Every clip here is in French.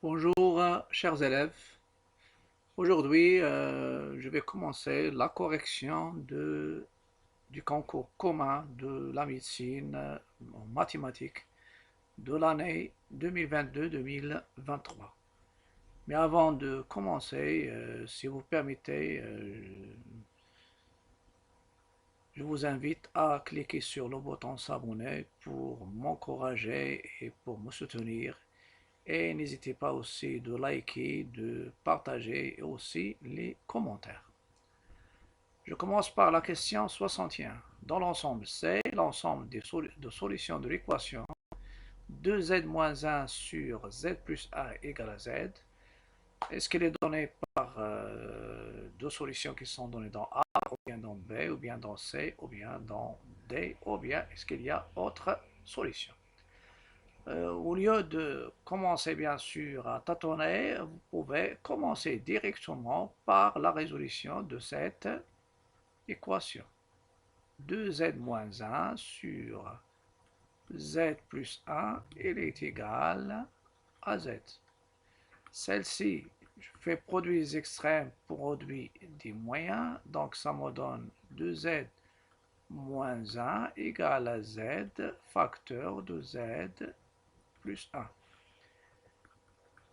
Bonjour, chers élèves. Aujourd'hui, je vais commencer la correction du concours commun de la médecine en mathématiques de l'année 2022-2023. Mais avant de commencer, si vous permettez, je vous invite à cliquer sur le bouton s'abonner pour m'encourager et pour me soutenir. Et n'hésitez pas aussi de liker, de partager et aussi les commentaires. Je commence par la question 61. Dans l'ensemble, c'est l'ensemble de solutions de l'équation 2z moins 1 sur z plus a égale à z. Est-ce qu'elle est donnée par deux solutions qui sont données dans A, ou bien dans B, ou bien dans C, ou bien dans D, ou bien est-ce qu'il y a autre solution? Au lieu de commencer bien sûr à tâtonner, vous pouvez commencer directement par la résolution de cette équation. 2z moins 1 sur z plus 1, elle est égale à z. Celle-ci, je fais produit des extrêmes, produit des moyens, donc ça me donne 2z moins 1 égale à z, facteur de z plus 1.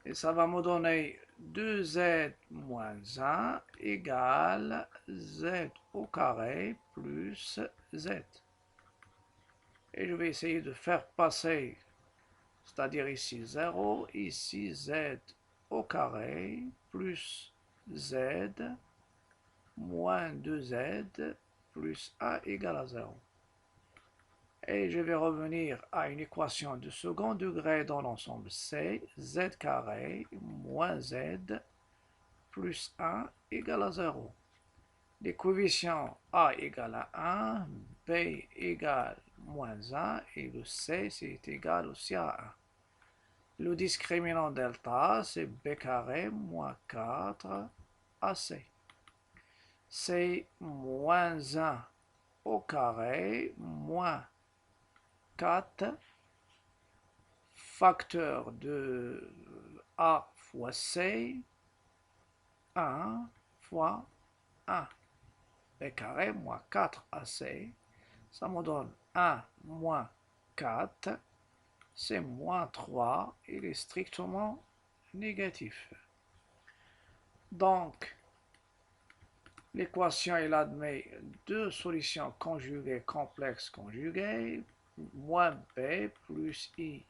Et ça va me donner 2z moins 1 égale z au carré plus z. Et je vais essayer de faire passer, c'est-à-dire ici 0, ici z au carré plus z moins 2z plus a égale à 0. Et je vais revenir à une équation de second degré dans l'ensemble C, z carré moins z plus 1 égale à 0. Les coefficients A égale à 1, B égale moins 1 et le C c'est égal aussi à 1. Le discriminant delta c'est B carré moins 4 AC. C'est moins 1 au carré moins 4 facteur de A fois C, 1 fois 1. B carré moins 4AC, ça me donne 1 moins 4, c'est moins 3, il est strictement négatif. Donc, l'équation, elle admet deux solutions conjuguées complexes conjuguées, moins B plus I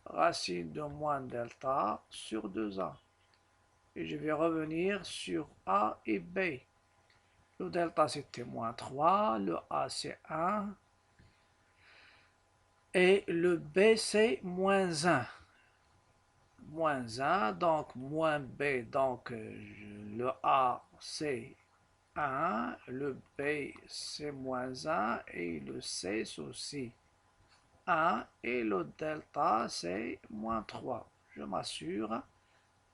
racine de moins delta sur 2A. Et je vais revenir sur A et B. Le delta c'était moins 3, le A c'est 1, et le B c'est moins 1. Moins 1, donc moins B, donc le A c'est 1, le B c'est moins 1, et le C c'est aussi 1, et le delta c'est moins 3. Je m'assure.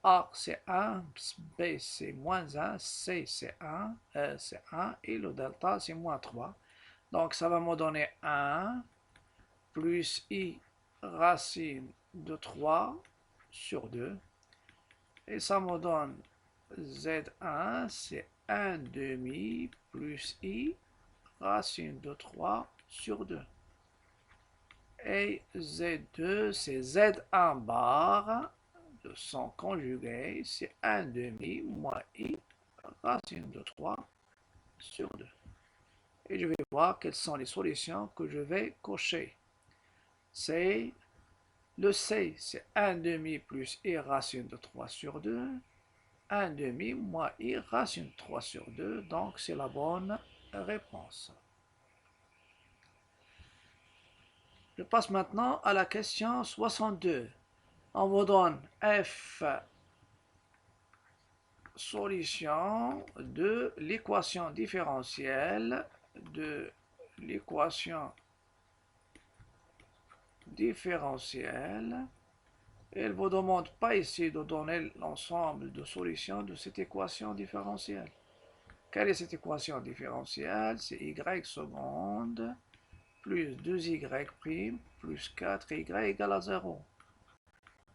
A c'est 1, B c'est moins 1, C c'est 1, c'est 1 et le delta c'est moins 3. Donc ça va me donner 1 plus I racine de 3 sur 2. Et ça me donne Z1 c'est 1 demi plus I racine de 3 sur 2. Et Z2 c'est Z1 bar de son conjugué, c'est 1 demi moins I racine de 3 sur 2. Et je vais voir quelles sont les solutions que je vais cocher. C'est le C, c'est 1 demi plus I racine de 3 sur 2. 1 demi moins I racine de 3 sur 2. Donc c'est la bonne réponse. Je passe maintenant à la question 62. On vous donne F solution de l'équation différentielle Elle vous demande pas ici de donner l'ensemble de solutions de cette équation différentielle. Quelle est cette équation différentielle? C'est y seconde plus 2y' plus 4y égale à 0.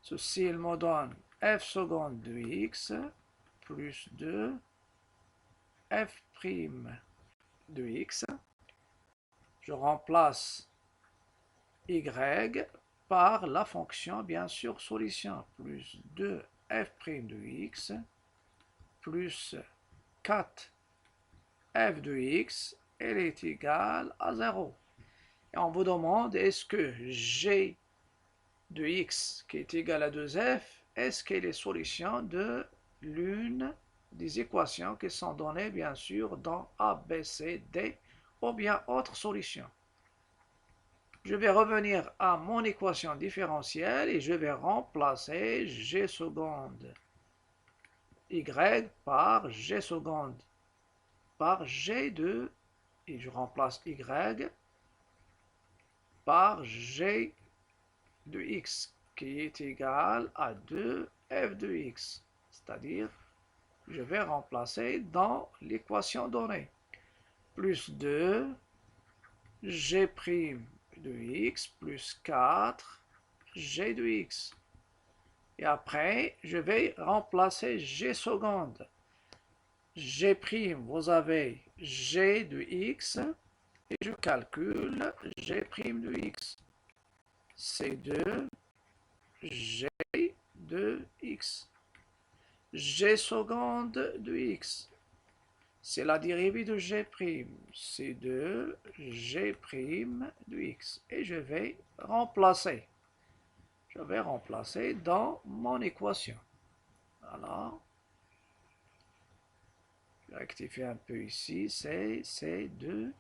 Ceci, il me donne f seconde de x plus 2 f' de x. Je remplace y par la fonction, bien sûr, solution, plus 2 f' de x plus 4 f de x, elle est égale à 0. Et on vous demande, est-ce que g de x qui est égal à 2f, est-ce qu'elle est solution de l'une des équations qui sont données, bien sûr, dans A, B, C, D, ou bien autre solution. Je vais revenir à mon équation différentielle et je vais remplacer g seconde y par g seconde par g de, et je remplace y par g de x qui est égal à 2 f de x. C'est-à-dire, je vais remplacer dans l'équation donnée. Plus 2 g' de x plus 4 g de x. Et après, je vais remplacer g seconde. G', vous avez g de x et je calcule g' de x. C'est 2 g de x. G seconde de x, c'est la dérivée de g', c'est 2 g' de x. Et je vais remplacer dans mon équation. Voilà. Je vais rectifier un peu ici, c'est 2.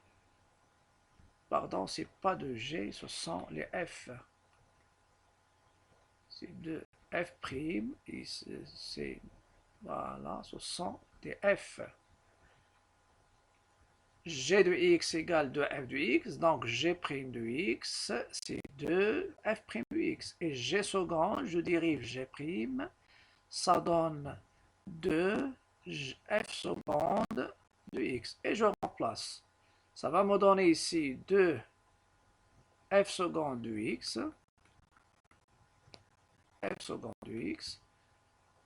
Pardon, c'est pas de g, ce sont les f. C'est 2 f', et c'est, voilà, ce sont des f. G de x égale 2f de x, donc g' de x, c'est 2f' de x. Et g seconde, je dérive g', ça donne 2f seconde de x. Et je remplace. Ça va me donner ici 2f seconde de x, f seconde de x,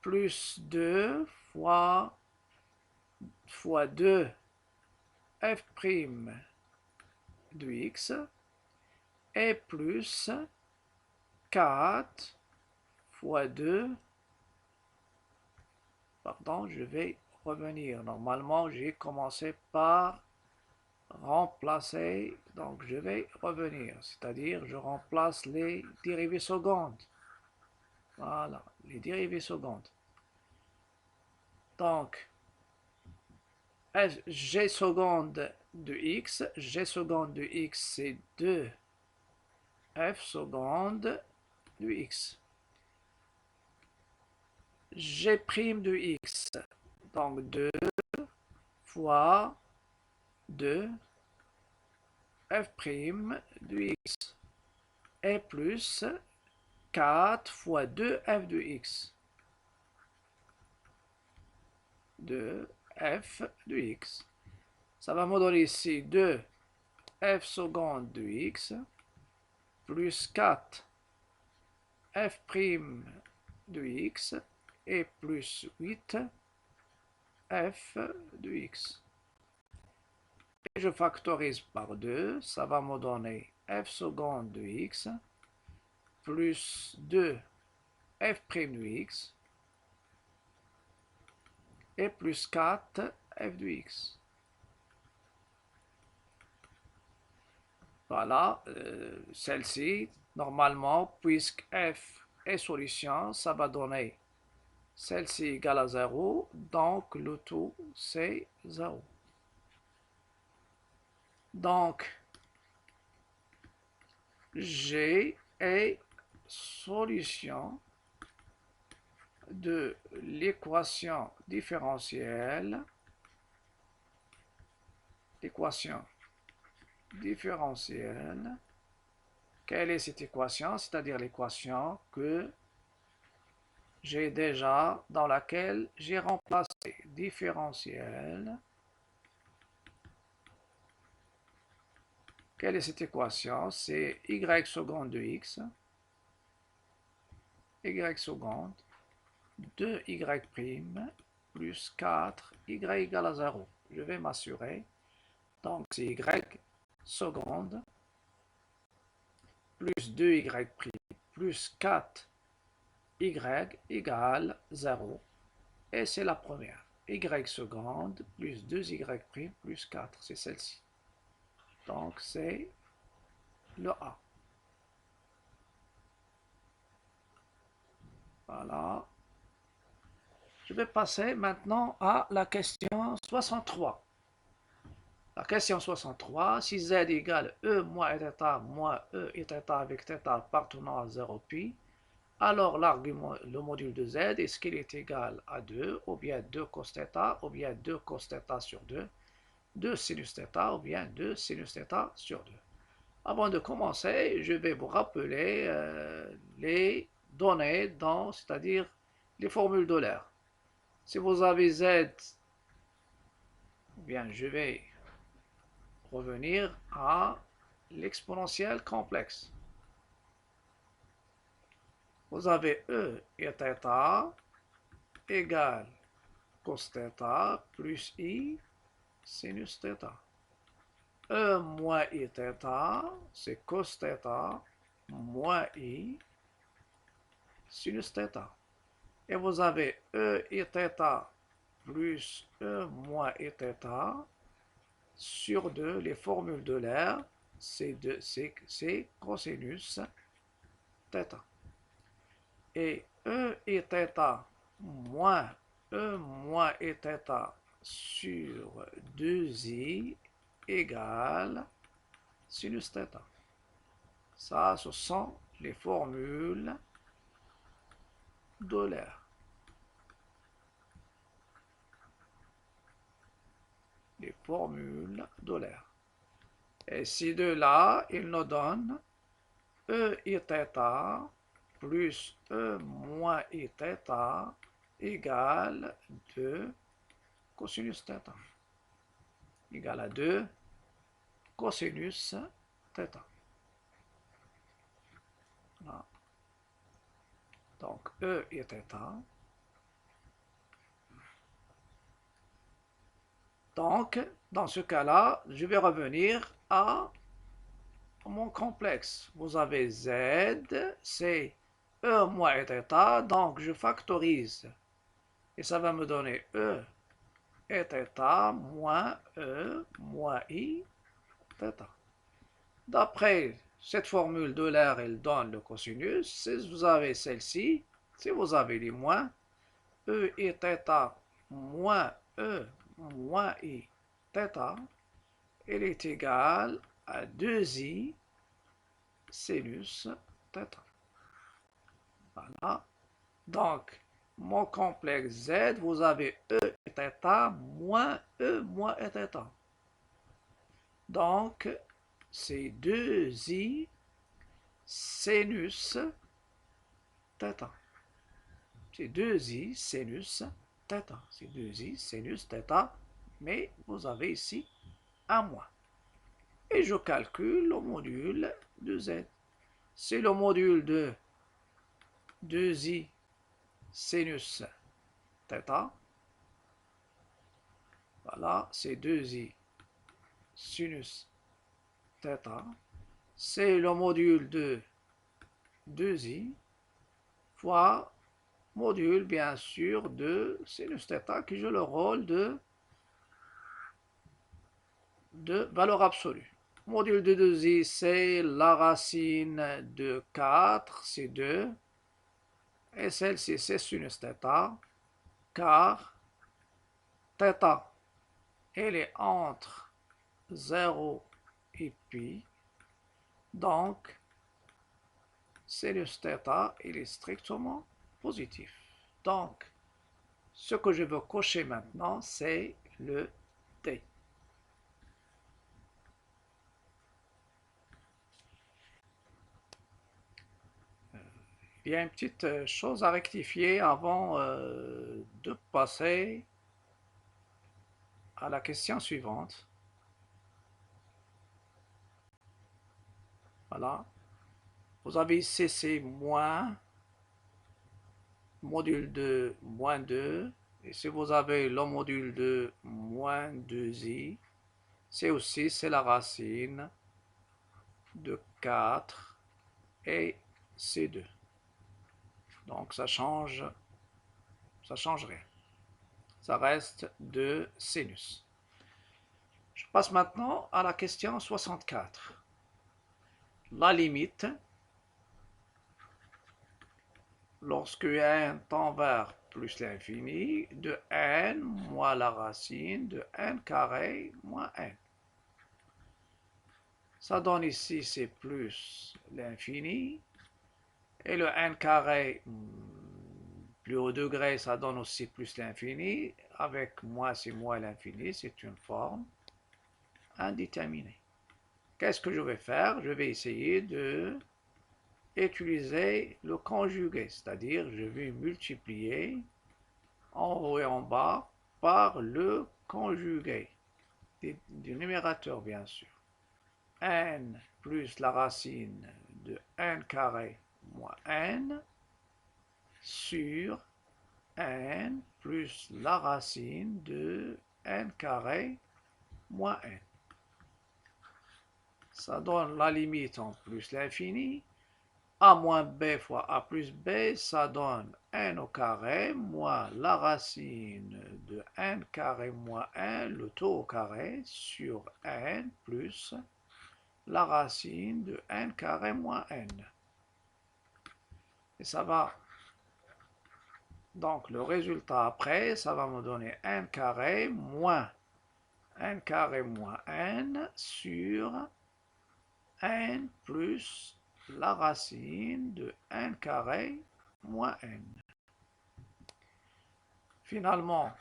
plus 2 fois 2 f' de x, et plus 4 fois 2, pardon, je vais revenir. Normalement, j'ai commencé par remplacer, donc je vais revenir, c'est-à-dire je remplace les dérivées secondes. Voilà, les dérivées secondes. Donc, g seconde de x, c'est 2 f seconde de x. G' de x, donc 2 fois 2 f' de x, et plus 4 fois 2 f de x. 2 f de x. Ça va me donner ici 2 f seconde de x plus 4 f' de x et plus 8 f de x. Et je factorise par 2, ça va me donner f seconde de x plus 2 f' de x et plus 4 f de x. Voilà, celle-ci, normalement, puisque f est solution, ça va donner celle-ci égale à 0, donc le tout c'est 0. Donc, G est solution de l'équation différentielle. Quelle est cette équation? C'est-à-dire l'équation que j'ai déjà, dans laquelle j'ai remplacé différentielle. Quelle est cette équation? C'est y seconde de x, y seconde 2y' plus 4y égale à 0. Je vais m'assurer. Donc, c'est y seconde plus 2y' plus 4y égale 0. Et c'est la première. Y seconde plus 2y' plus 4. C'est celle-ci. Donc, c'est le A. Voilà. Je vais passer maintenant à la question 63. La question 63, si z égale e moins e et θ avec θ appartenant à 0 pi, alors l'argument, le module de z, est-ce qu'il est égal à 2, ou bien 2 cos θ, ou bien 2 cos θ sur 2, 2 sinus θ, ou bien 2 sinus θ sur 2. Avant de commencer, je vais vous rappeler les données, c'est-à-dire les formules d'Euler. Si vous avez z, bien je vais revenir à l'exponentielle complexe. Vous avez e et θ égale cos θ plus i sinus θ. E moins i θ, c'est cos θ moins i sinus θ. Et vous avez e i θ plus e moins i θ sur 2, les formules de l'air, c'est cosinus θ. Et e i θ moins e moins i θ sur 2i égale sinus θ. Ça, ce sont les formules de l'air. Les formules de l'air. Et ces deux-là, ils nous donnent e i θ plus e moins i θ égale 2 cosinus θ. Égale à 2 cosinus θ. Voilà. Donc e i θ. Donc, dans ce cas-là, je vais revenir à mon complexe. Vous avez z, c'est e moins i θ, donc je factorise. Et ça va me donner e et θ moins e moins i θ. D'après cette formule de l'air, elle donne le cosinus. Si vous avez celle-ci, si vous avez les moins, e et θ moins e moins i θ, elle est égale à 2i sinus θ. Voilà. Donc, mon complexe Z, vous avez E et θ moins E moins et θ. Donc, c'est 2i sinus θ. C'est 2i sinus θ. C'est 2i sinus θ, mais vous avez ici un moins. Et je calcule le module de Z. C'est le module de 2i sinus θ. Voilà, c'est 2i sinus θ. C'est le module de 2i fois module, bien sûr, de sinus θ qui joue le rôle de valeur absolue. Module de 2i, c'est la racine de 4, c'est 2. Et celle-ci, c'est sinus θ, car θ, elle est entre 0 et pi. Donc, sinus θ, il est strictement positif. Donc, ce que je veux cocher maintenant, c'est le D. Il y a une petite chose à rectifier avant de passer à la question suivante. Voilà. Vous avez ici, c'est moins module de moins 2. Et si vous avez le module de moins 2i, c'est la racine de 4 et C2. Donc ça change rien. Ça reste 2 sinus. Je passe maintenant à la question 64. La limite, lorsque n tend vers plus l'infini, de n moins la racine de n carré moins n. Ça donne ici, c'est plus l'infini. Et le n carré, plus haut degré, ça donne aussi plus l'infini. Avec moins, c'est moins l'infini. C'est une forme indéterminée. Qu'est-ce que je vais faire? Je vais essayer de utiliser le conjugué, c'est-à-dire je vais multiplier en haut et en bas par le conjugué du numérateur, bien sûr. N plus la racine de n carré moins n sur n plus la racine de n carré moins n. Ça donne la limite en plus l'infini. A moins b fois a plus b, ça donne n au carré moins la racine de n carré moins 1, le tout au carré, sur n plus la racine de n carré moins n. Et ça va, donc le résultat après, ça va me donner n carré moins n sur n plus la racine de n carré moins n. Finalement,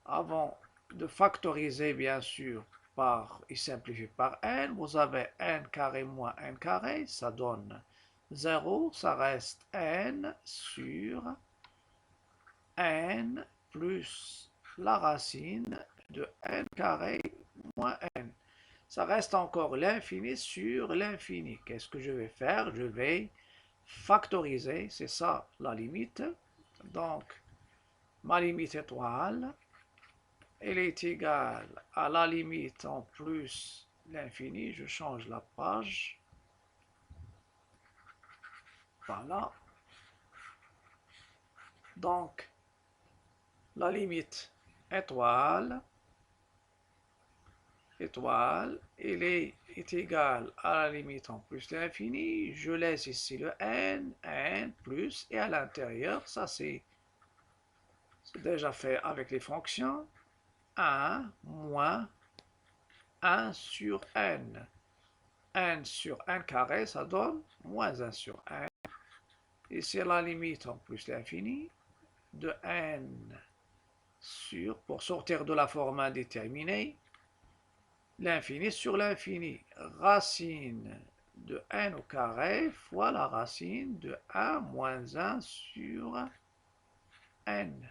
avant de factoriser bien sûr et simplifier par n, vous avez n carré moins n carré, ça donne 0, ça reste n sur n plus la racine de n carré moins n. Ça reste encore l'infini sur l'infini. Qu'est-ce que je vais faire? Je vais factoriser, c'est ça la limite. Donc, ma limite étoile, elle est égale à la limite en plus l'infini. Je change la page. Voilà. Donc, la limite étoile, elle est égale à la limite en plus l'infini. Je laisse ici le n plus, et à l'intérieur, ça c'est déjà fait avec les fonctions. 1 moins 1 sur n. n sur n carré, ça donne moins 1 sur n. Et c'est la limite en plus l'infini de n sur, pour sortir de la forme indéterminée, l'infini sur l'infini, racine de n au carré fois la racine de 1 moins 1 sur n.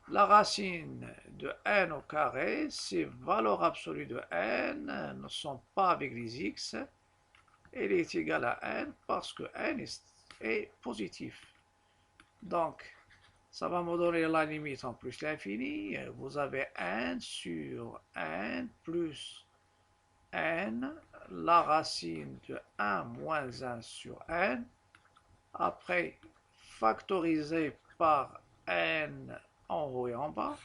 La racine de n au carré, ces valeurs absolues de n ne sont pas avec les x. Elle est égale à n parce que n est positif. Donc, ça va me donner la limite en plus l'infini. Vous avez n sur n plus n, la racine de 1 moins 1 sur n. Après, factoriser par n en haut et en bas.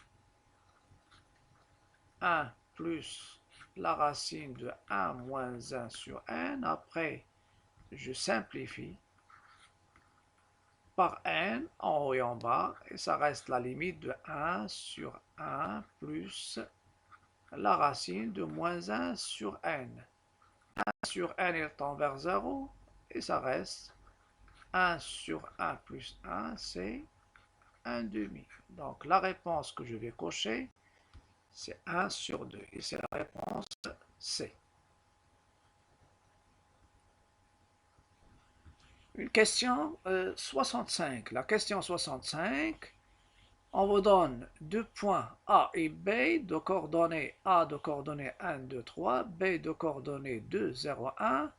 1 plus la racine de 1 moins 1 sur n. Après, je simplifie par n en haut et en bas, et ça reste la limite de 1 sur 1 plus la racine de moins 1 sur n. 1 sur n, il tend vers 0, et ça reste 1 sur 1 plus 1, c'est 1 demi. Donc la réponse que je vais cocher, c'est 1 sur 2, et c'est la réponse C. Une question 65. La question 65, on vous donne deux points A et B de coordonnées A de coordonnées 1, 2, 3, B de coordonnées 2, 0, 1,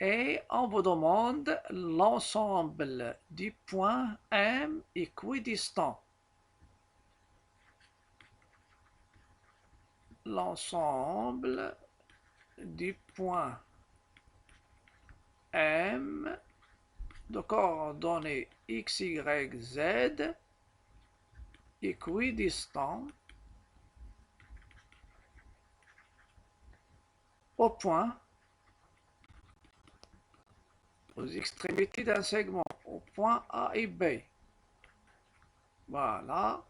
Et on vous demande l'ensemble du point M équidistant. L'ensemble du point M de coordonnées x, y, z équidistant au point aux extrémités d'un segment, au point A et B. Voilà.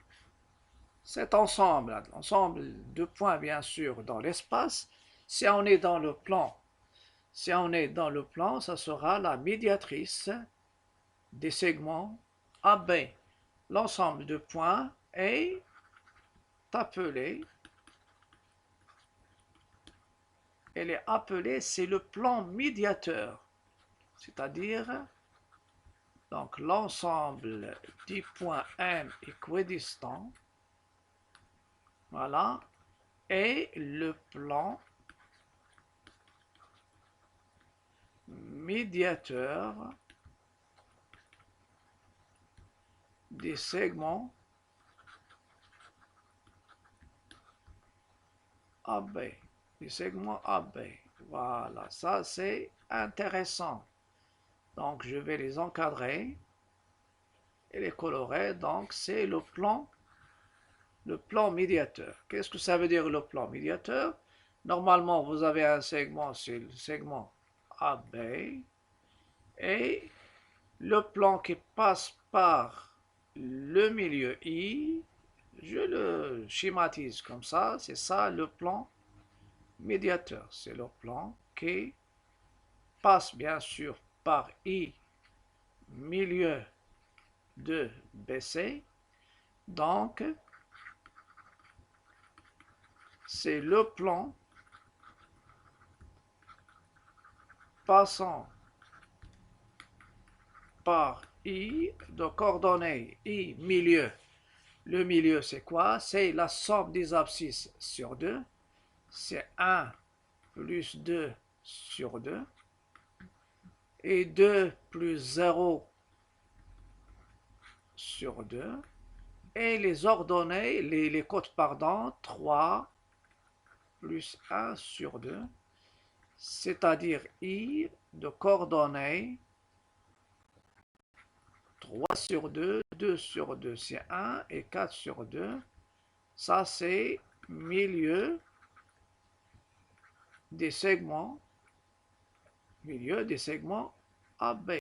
Cet ensemble, l'ensemble de points bien sûr dans l'espace, si on est dans le plan, ça sera la médiatrice des segments AB. L'ensemble de points est appelé, c'est le plan médiateur, c'est-à-dire donc l'ensemble des points M équidistants, voilà, et le plan médiateur des segments AB, des segments AB. Voilà, ça c'est intéressant. Donc je vais les encadrer et les colorer. Donc c'est le plan médiateur. Qu'est-ce que ça veut dire le plan médiateur? Normalement, vous avez un segment, c'est le segment AB, et le plan qui passe par le milieu I, je le schématise comme ça, c'est ça le plan médiateur. C'est le plan qui passe bien sûr par I, milieu de BC. Donc, c'est le plan passant par I de coordonnées I milieu. Le milieu, c'est quoi? C'est la somme des abscisses sur 2. C'est 1 plus 2 sur 2. Et 2 plus 0 sur 2. Et les ordonnées, les codes, pardon, 3 plus 1 sur 2. C'est-à-dire I de coordonnées 3 sur 2, 2 sur 2 c'est 1 et 4 sur 2. Ça c'est milieu des segments AB.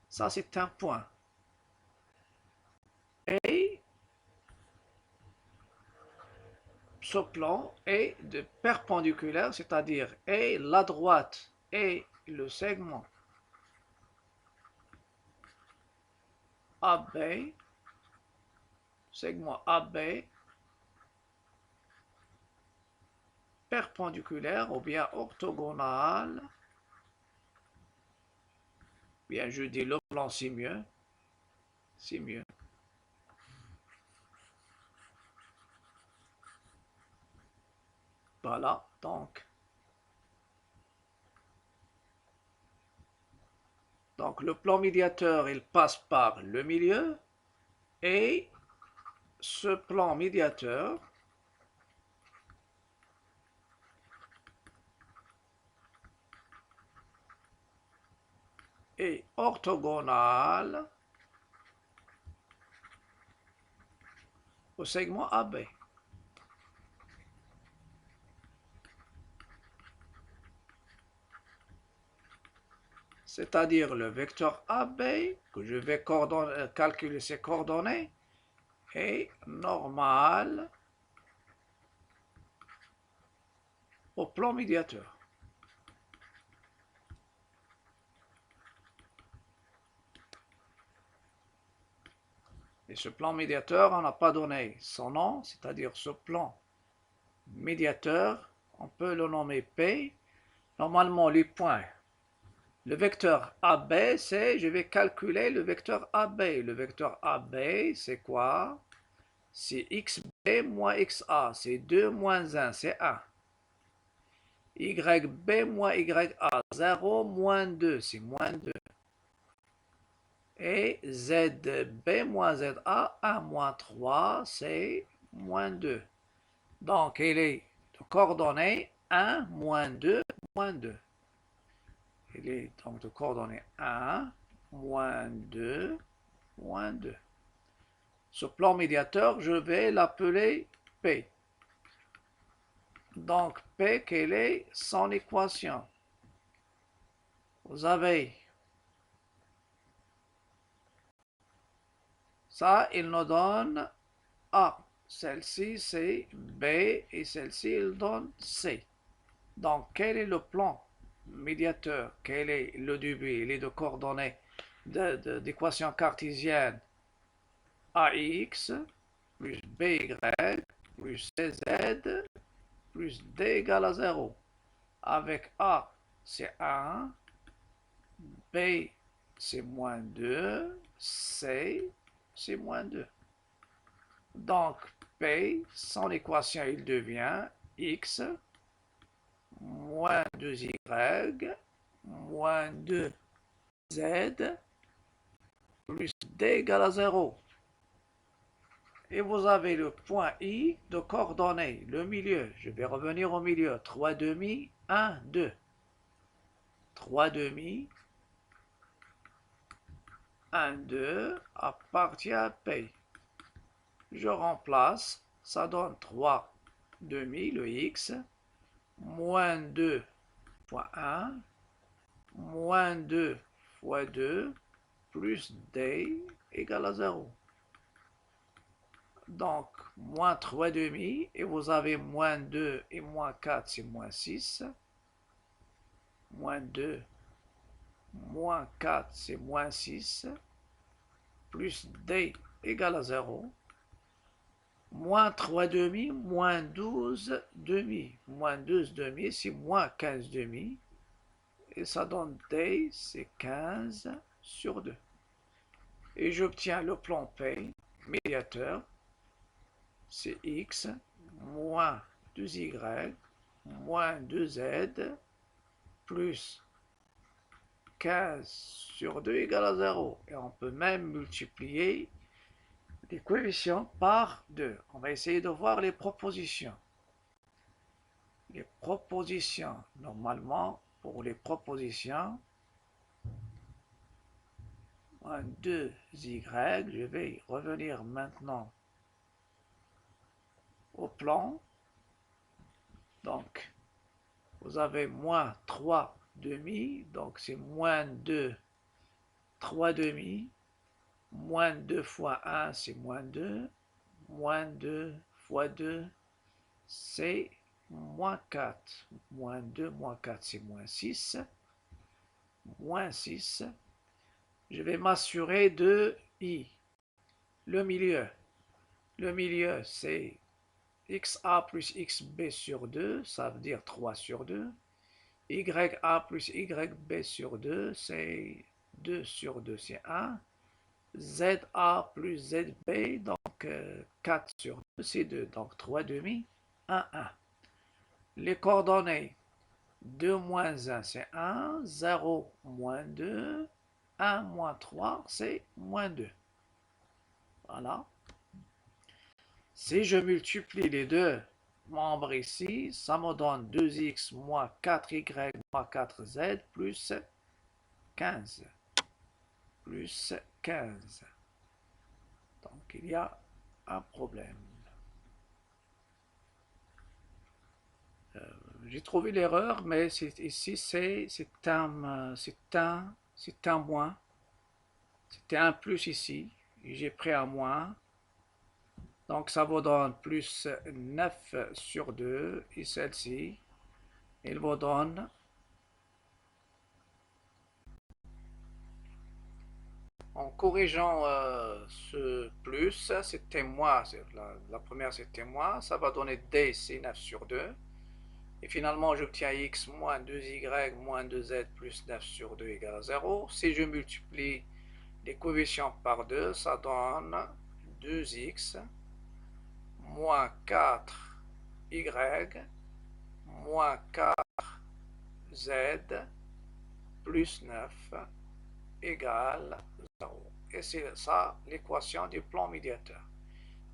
Ça c'est un point. Et ce plan est de perpendiculaire, c'est-à-dire et la droite et le segment AB, perpendiculaire ou bien orthogonal. Bien, je dis le plan, c'est mieux. C'est mieux. Voilà, donc le plan médiateur, il passe par le milieu et ce plan médiateur est orthogonal au segment AB. C'est-à-dire le vecteur AB, que je vais calculer ses coordonnées, est normal au plan médiateur. Et ce plan médiateur, on n'a pas donné son nom, c'est-à-dire ce plan médiateur, on peut le nommer P. Normalement, les points, le vecteur AB, je vais calculer le vecteur AB. Le vecteur AB, c'est quoi? C'est XB moins XA, c'est 2 moins 1, c'est 1. YB moins YA. 0 moins 2, c'est moins 2. Et ZB moins ZA, 1 moins 3, c'est moins 2. Donc, il est de coordonnées 1, moins 2, moins 2. Il est donc de coordonnées 1, moins 2, moins 2. Ce plan médiateur, je vais l'appeler P. Donc, P, quelle est son équation? Vous avez ça, il nous donne A. Celle-ci, c'est B et celle-ci, il donne C. Donc, quel est le plan médiateur? Quel est le début? Il est de coordonnées d'équation cartésienne AX plus BY plus CZ plus D égale à 0. Avec A, c'est 1, B, c'est moins 2, C, c'est moins 2. Donc, P, son équation, il devient X moins 2Y moins 2Z plus D égale à 0. Et vous avez le point I de coordonnées, le milieu. Je vais revenir au milieu. 3 demi, 1, 2. 3 demi, 1, 2 appartient à P. Je remplace, ça donne 3 demi, le X, moins 2 fois 1, moins 2 fois 2, plus D égale à 0. Donc, moins 3 demi, et vous avez moins 2 et moins 4, c'est moins 6. Moins 2, moins 4, c'est moins 6. Plus D égale à 0. Moins 3 demi, moins 12 demi. Moins 12 demi, c'est moins 15 demi. Et ça donne D, c'est 15 sur 2. Et j'obtiens le plan P, médiateur, c'est X, moins 2Y, moins 2Z, plus 15 sur 2 égale à 0. Et on peut même multiplier les coefficients par 2. On va essayer de voir les propositions. Les propositions, normalement, pour les propositions, 2y, je vais revenir maintenant au plan. Donc, vous avez moins 3 demi, donc c'est moins 2, 3 demi, moins 2 fois 1, c'est moins 2, moins 2 fois 2, c'est moins 4, moins 2, moins 4, c'est moins 6, moins 6, je vais m'assurer de I, le milieu, c'est XA plus XB sur 2, ça veut dire 3 sur 2, YA plus YB sur 2, c'est 2 sur 2, c'est 1, ZA plus ZB, donc 4 sur 2, c'est 2, donc 3 demi, 1, 1. Les coordonnées, 2 moins 1, c'est 1, 0 moins 2, 1 moins 3, c'est moins 2. Voilà. Si je multiplie les deux membres ici, ça me donne 2x moins 4y moins 4z plus 15. Plus 15. Donc il y a un problème. J'ai trouvé l'erreur, mais ici c'est un moins. C'était un plus ici. J'ai pris un moins. Donc ça vous donne plus 9 sur 2. Et celle-ci, il vous donne en corrigeant ce plus, c'était moins. La première c'était moins. Ça va donner D, c'est 9 sur 2. Et finalement, j'obtiens x moins 2y moins 2z plus 9 sur 2 égale à 0. Si je multiplie les coefficients par 2, ça donne 2x moins 4y moins 4z plus 9 égale 0. Et c'est ça l'équation du plan médiateur.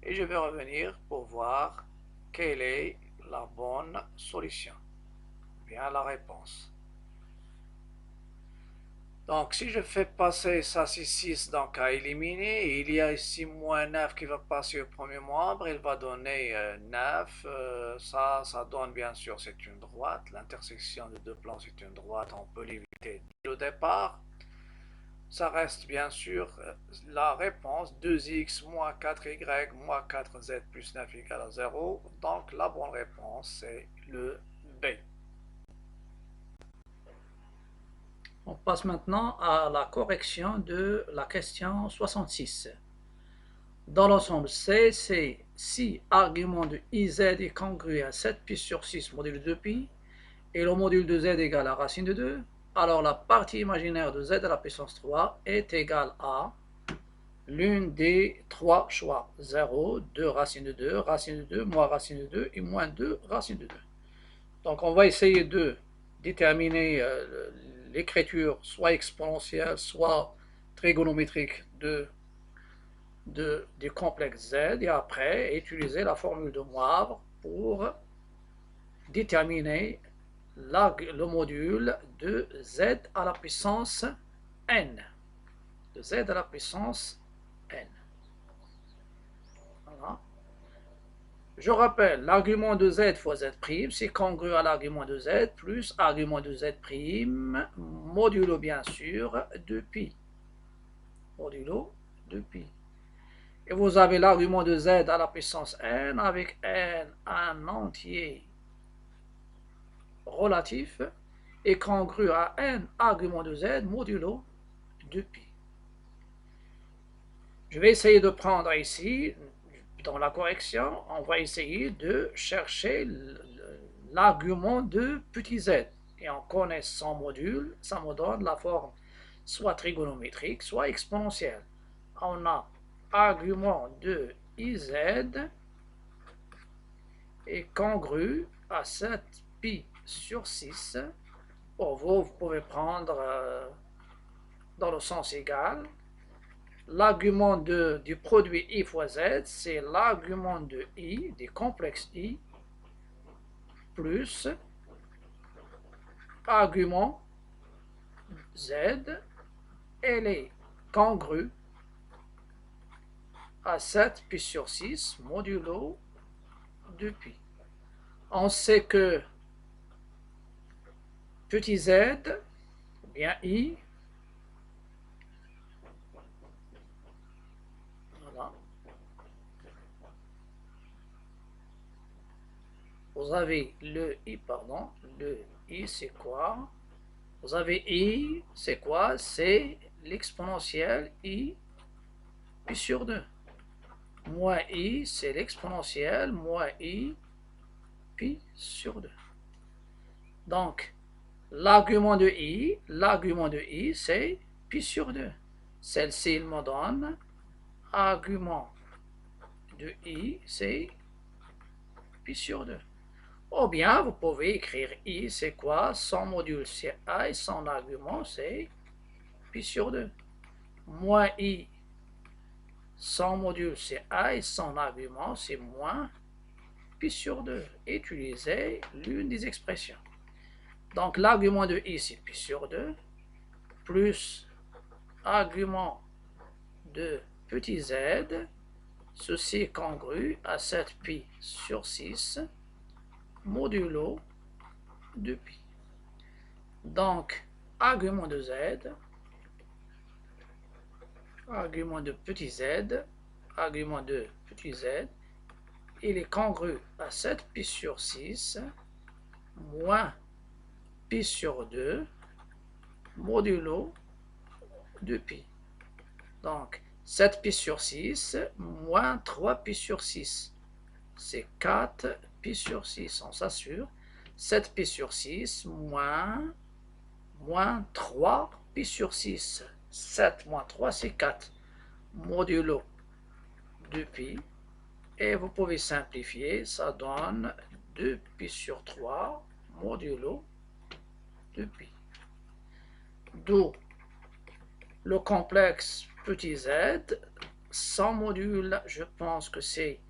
Et je vais revenir pour voir quelle est la bonne solution, bien la réponse. Donc si je fais passer ça, c'est 6 donc à éliminer, et il y a ici moins 9 qui va passer au premier membre, il va donner 9, ça donne bien sûr, c'est une droite, l'intersection de deux plans c'est une droite, on peut l'éviter dès le départ. Ça reste bien sûr la réponse 2x moins 4y moins 4z plus 9 égale à 0. Donc la bonne réponse c'est le B. On passe maintenant à la correction de la question 66. Dans l'ensemble C, c'est si argument de iz est congru à 7 pi sur 6 module de pi et le module de z égale à racine de 2, alors la partie imaginaire de z à la puissance 3 est égale à l'une des trois choix 0, 2 racine de 2, racine de 2, moins racine de 2 et moins 2 racine de 2. Donc on va essayer de déterminer l'écriture soit exponentielle, soit trigonométrique du complexe z et après utiliser la formule de Moivre pour déterminer le module de z à la puissance n. De z à la puissance n. Voilà. Je rappelle, l'argument de z fois z', c'est congru à l'argument de z plus argument de z', modulo bien sûr de pi. Modulo de pi. Et vous avez l'argument de z à la puissance n avec n un entier relatif et congru à n argument de z modulo de pi. Je vais essayer de prendre ici, dans la correction, on va essayer de chercher l'argument de petit z. Et on connaît son module, ça me donne la forme soit trigonométrique, soit exponentielle. On a argument de iz est congru à 7 pi sur 6. Pour vous, vous pouvez prendre dans le sens égal. L'argument du produit i fois z, c'est l'argument de i, du complexe i, plus argument z, elle est congrue à 7 pi sur 6 modulo de pi. On sait que petit z, ou bien i, voilà. Vous avez le i, c'est quoi? Vous avez i, c'est quoi? C'est l'exponentielle i pi sur 2. Moins i, c'est l'exponentielle moins i pi sur 2. Donc, l'argument de i, c'est pi sur 2. Celle-ci, il me donne argument de i, c'est pi sur 2. Ou bien, vous pouvez écrire i, c'est quoi? Son module, c'est a, et son argument, c'est pi sur 2. Moins i, son module, c'est a, et son argument, c'est moins pi sur 2. Utilisez l'une des expressions. Donc, l'argument de i, c'est pi sur 2, plus argument de petit z, ceci est congru à 7 pi sur 6, modulo de pi. Donc, argument de z, argument de petit z, il est congru à 7 pi sur 6, moins pi sur 2, modulo de pi. Donc, 7 pi sur 6, moins 3 pi sur 6, c'est 4 pi sur 6, on s'assure. 7 pi sur 6, moins 3 pi sur 6. 7 moins 3, c'est 4. Modulo de pi. Et vous pouvez simplifier, ça donne 2 pi sur 3, modulo de pi. D'où le complexe petit z, sans module, je pense que c'est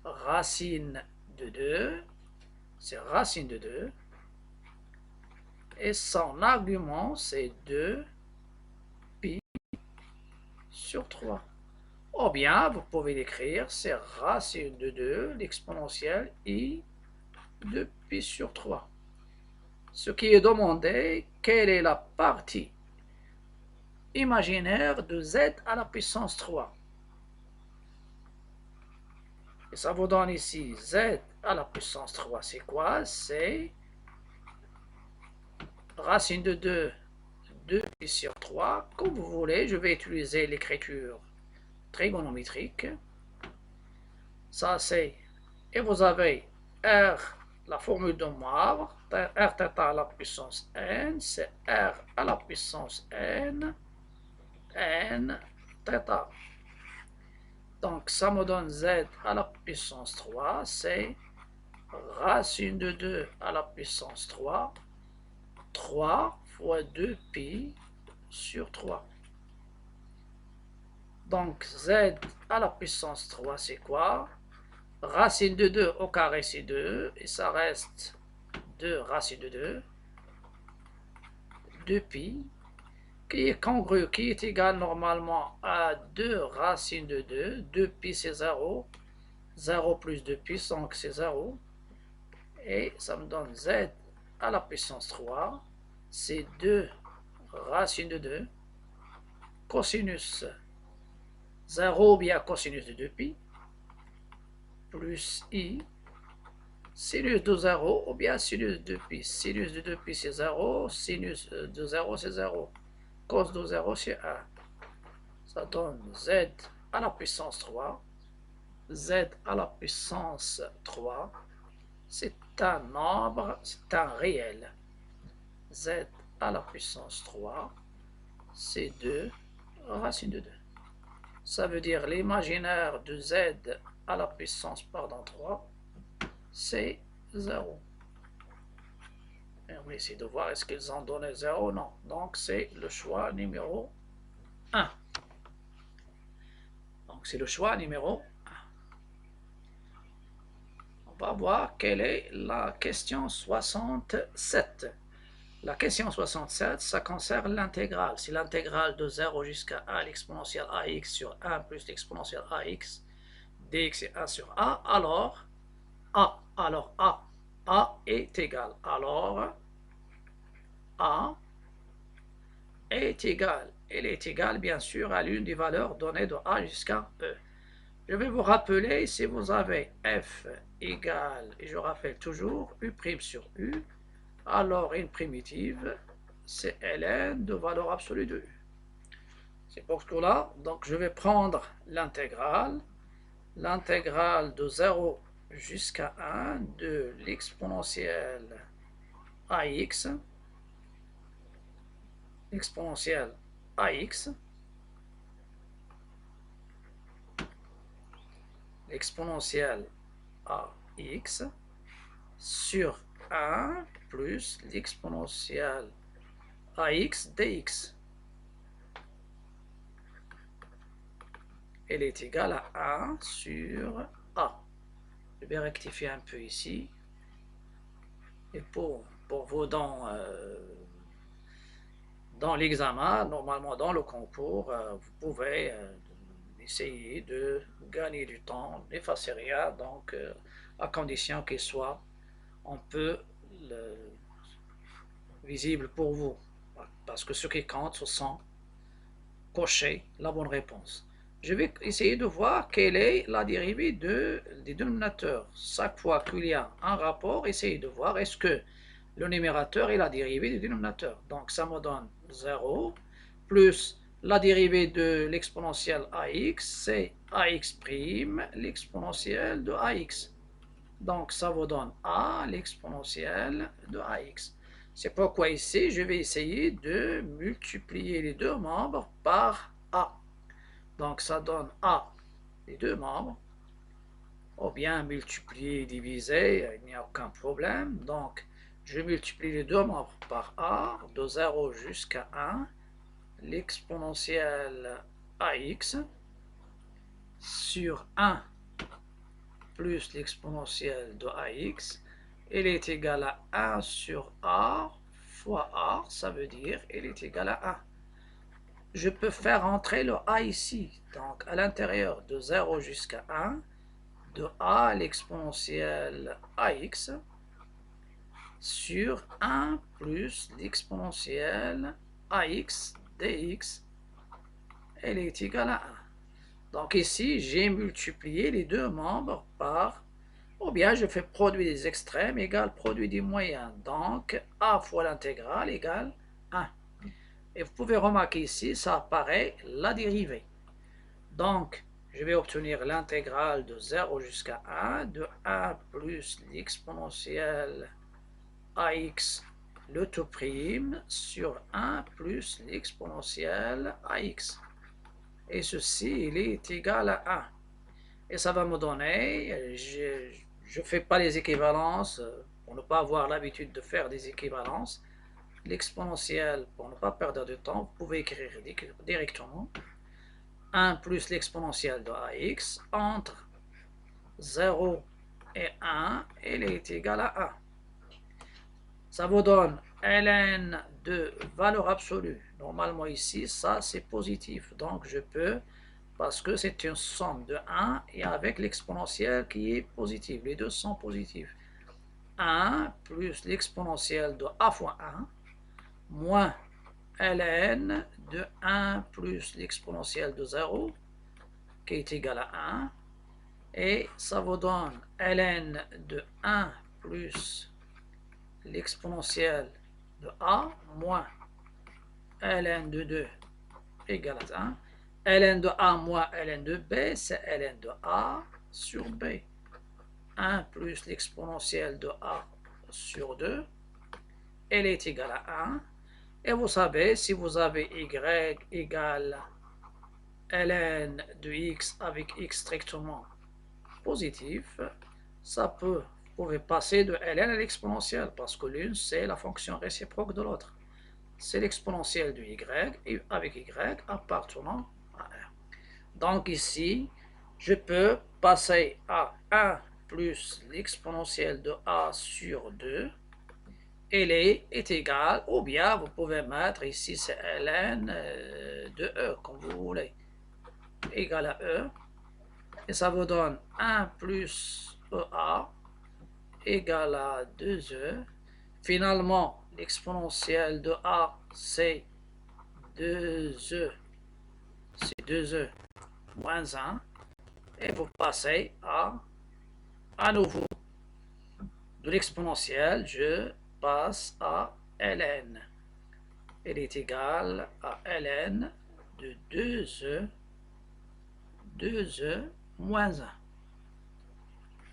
racine de 2, c'est racine de 2, et son argument, c'est 2 pi sur 3. Ou bien, vous pouvez l'écrire, c'est racine de 2, l'exponentielle i de pi sur 3. Ce qui est demandé, quelle est la partie imaginaire de z à la puissance 3. Et ça vous donne ici z à la puissance 3. C'est quoi? C'est racine de 2, 2 pi sur 3. Comme vous voulez, je vais utiliser l'écriture trigonométrique. Ça c'est... Et vous avez r, la formule de Moivre, r θ à la puissance n, c'est r à la puissance n, n θ. Donc ça me donne z à la puissance 3, c'est racine de 2 à la puissance 3, 3 fois 2 pi sur 3. Donc z à la puissance 3, c'est quoi? Racine de 2 au carré, c'est 2, et ça reste 2 racine de 2, 2 pi, qui est congru, qui est égal normalement à 2 racine de 2, 2 pi c'est 0, 0 plus 2 pi, donc c'est 0, et ça me donne z à la puissance 3, c'est 2 racine de 2, cosinus 0 ou bien cosinus de 2 pi, plus i, sinus de 0 ou bien sinus de 2 pi. Sinus de 2 pi c'est 0, sinus de 0 c'est 0, cos de 0 c'est 1. Ça donne z à la puissance 3. Z à la puissance 3, c'est un nombre, c'est un réel. Z à la puissance 3, c'est 2 racine de 2. Ça veut dire l'imaginaire de z à la puissance 3, c'est 0. Et on va essayer de voir est-ce qu'ils ont donné 0 ou non. Donc c'est le choix numéro 1. Donc c'est le choix numéro 1. On va voir quelle est la question 67. La question 67, ça concerne l'intégrale. Si l'intégrale de 0 jusqu'à a l'exponentielle ax sur 1 plus l'exponentielle ax dx est 1 sur a, alors a est égal. Alors a est égal. Elle est égale bien sûr à l'une des valeurs données de a jusqu'à e. Je vais vous rappeler, si vous avez f égale, et je rappelle toujours, u' sur u, alors une primitive, c'est ln de valeur absolue de u. C'est pour cela, donc je vais prendre l'intégrale de 0 jusqu'à 1 de l'exponentielle ax, l'exponentielle ax sur 1 plus l'exponentielle ax dx. Elle est égale à 1 sur a. Je vais rectifier un peu ici. Et pour vous dans l'examen, normalement dans le concours, vous pouvez essayer de gagner du temps, n'effacez rien, donc à condition qu'il soit un peu visible pour vous. Parce que ce qui compte, ce sont cocher la bonne réponse. Je vais essayer de voir quelle est la dérivée des dénominateurs. Chaque fois qu'il y a un rapport, essayez de voir est-ce que le numérateur est la dérivée du dénominateur. Donc ça me donne 0 plus la dérivée de l'exponentielle ax, c'est ax', l'exponentielle de ax. Donc ça vous donne a, l'exponentielle de ax. C'est pourquoi ici, je vais essayer de multiplier les deux membres par a. Donc ça donne a, les deux membres, ou bien multiplier et diviser, il n'y a aucun problème. Donc Je multiplie les deux membres par a, de 0 jusqu'à 1, l'exponentielle ax, sur 1 plus l'exponentielle de ax, elle est égale à 1 sur a fois a, ça veut dire elle est égale à 1. Je peux faire entrer le a ici, donc à l'intérieur de 0 jusqu'à 1, de a à l'exponentielle ax, sur 1 plus l'exponentielle ax dx, elle est égale à 1. Donc ici, j'ai multiplié les deux membres par, ou bien je fais produit des extrêmes égale produit des moyens. Donc a fois l'intégrale égale 1. Et vous pouvez remarquer ici, ça apparaît la dérivée. Donc, je vais obtenir l'intégrale de 0 jusqu'à 1, de 1 plus l'exponentielle ax, le tout prime, sur 1 plus l'exponentielle ax. Et ceci, il est égal à 1. Et ça va me donner, je ne fais pas les équivalences, pour ne pas avoir l'habitude de faire des équivalences. L'exponentielle, pour ne pas perdre de temps, vous pouvez écrire directement 1 plus l'exponentielle de ax entre 0 et 1, elle est égale à 1. Ça vous donne ln de valeur absolue. Normalement ici, ça c'est positif. Donc je peux, parce que c'est une somme de 1 et avec l'exponentielle qui est positive. Les deux sont positifs. 1 plus l'exponentielle de a fois 1 moins ln de 1 plus l'exponentielle de 0 qui est égal à 1. Et ça vous donne ln de 1 plus l'exponentielle de a moins ln de 2 égale à 1. ln de a moins ln de b, c'est ln de a sur b. 1 plus l'exponentielle de a sur 2, elle est égale à 1. Et vous savez, si vous avez y égale ln de x avec x strictement positif, ça peut, vous pouvez passer de ln à l'exponentielle, parce que l'une, c'est la fonction réciproque de l'autre. C'est l'exponentielle de y, et avec y appartenant à 1. Donc ici, je peux passer à 1 plus l'exponentielle de a sur 2, elle est égale, ou bien vous pouvez mettre ici, c'est ln de e, comme vous voulez, égale à e, et ça vous donne 1 plus ea égale à 2e. Finalement, l'exponentielle de a, c'est 2e, c'est 2e moins 1, et vous passez à nouveau de l'exponentielle, je passe à ln. Elle est égale à ln de 2e moins 1.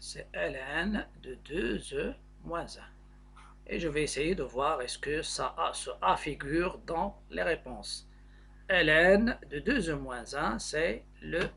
C'est ln de 2e moins 1. Et je vais essayer de voir est-ce que ça ce a figure dans les réponses. ln de 2e moins 1, c'est le